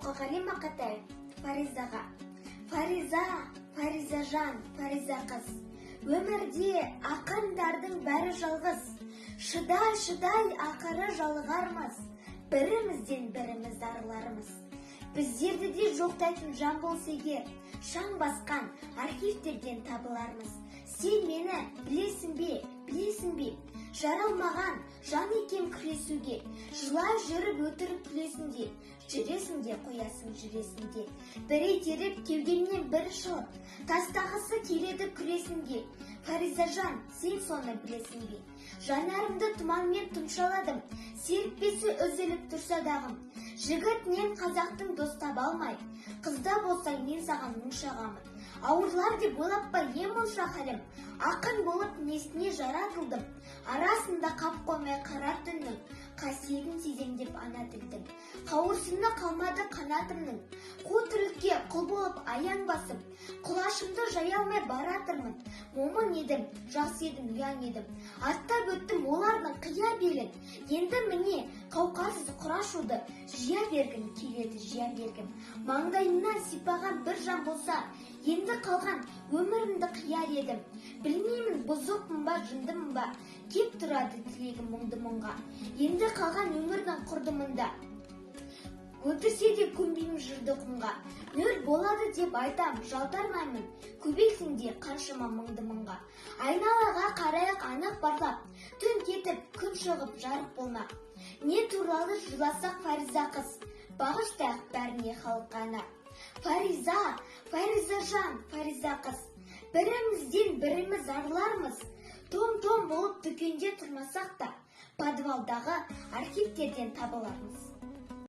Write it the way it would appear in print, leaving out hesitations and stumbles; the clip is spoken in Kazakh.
Мұқағали Мақатаев Фаризаға. Фариза, Фаризажан, Фариза қыз. Өмірде ақындардың бәрі жалғыз. Шыдай, ақыры жалығармыз. Бірімізден біріміз арылармыз. Біздерді де жоқтайтын жан болса егер, шаң басқан архивтерден табылармыз. Сен мені білесің бе? Жаралмаған жан екем күресуге. Жылай жүріп өтіріп күлесің де, жүресің де қоясың жүресің де. Бір итеріп кеудемнен бір шығып, тастағысы келеді күресінге. Фаризажан, сен соны білесің бе? Жанарымды тұманмен тұмшаладым, серіппесі үзіліп тұрса дағым. Жігітінен қазақтың дос таба алмай, қызда болсаң мен саған мұң шағамын. Ауырлар деп ойлап па ем болса халім, ақын болып несіне жаратылдым. Арасында қап қоймай қара түннің, қасиетін сезем деп ана тілдің. Қауырсында қалмады қанатымның, қу тірлікке құл болып аяң басып, құлашымды жая алмай баратырмын. Момын едім, жақсы едім, ұяң едім. Аттап өттім олардың қия белін. Енді міне қауқарсыз құрашуды жия бергім келеді, жия бергім. Маңдайымнан сипаған бір жан болса, енді қалған өмірімді қияр едім. Білмеймін, бұзықпын ба, жындымын ба, кеп тұрады тілегім мұңды мұңға. Енді қалған өмірдің құрдымында. Өтірсе де көнбеймін жырды құмға. Нөл болады деп айтам, жалтармаймын, көбейсің де қаншама мұңды мұңға. Айналаға қарайық анық барлап, түн кетіп, күн шығып жарық болмақ. Не туралы жыласақ Фариза қыз, бағыштайық бәріне халыққа ана. Фариза, Фаризажан, Фариза қыз, бірімізден біріміз арылармыз. Том-том болып дүкенде тұрмасақ та, подвалдағы архивтерден табылармыз.